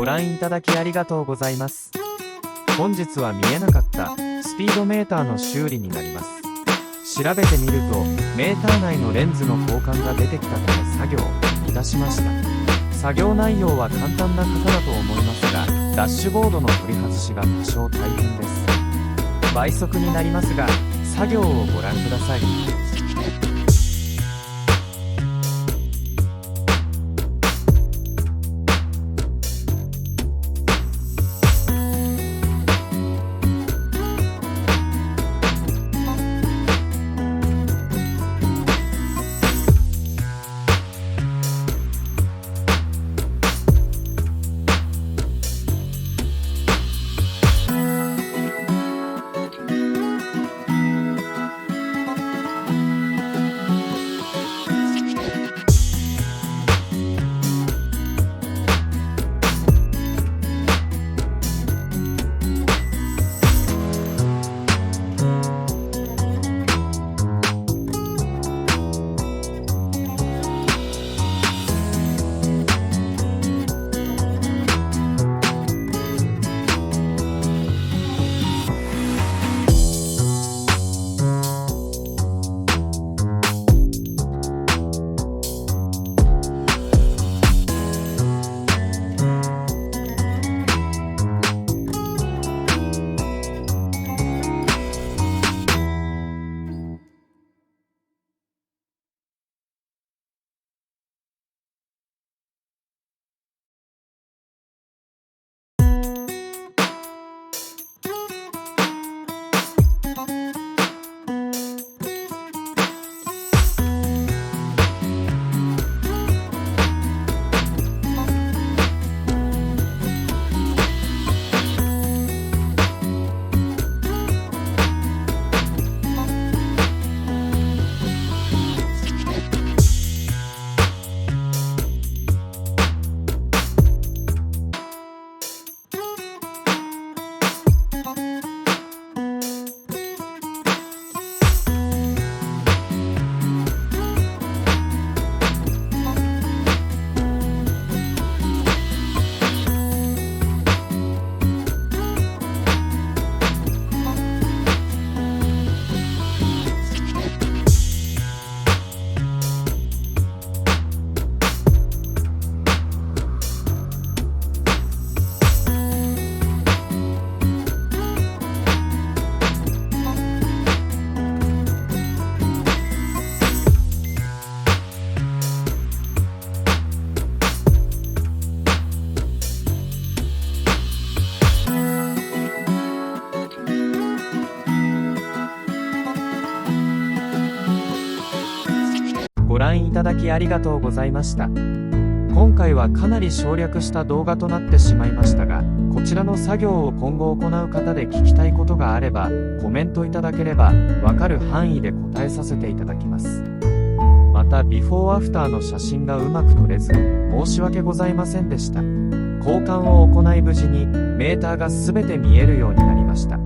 ご覧いただきありがとうございます。本日は見えなかったスピードメーターの修理になります。調べてみるとメーター内のレンズの交換が出てきたため作業をいたしました。作業内容は簡単な方だと思いますが、ダッシュボードの取り外しが多少大変です。倍速になりますが作業をご覧ください。ご覧いただきありがとうございました。今回はかなり省略した動画となってしまいましたが、こちらの作業を今後行う方で聞きたいことがあればコメントいただければわかる範囲で答えさせていただきます。またビフォーアフターの写真がうまく撮れず申し訳ございませんでした。交換を行い無事にメーターが全て見えるようになりました。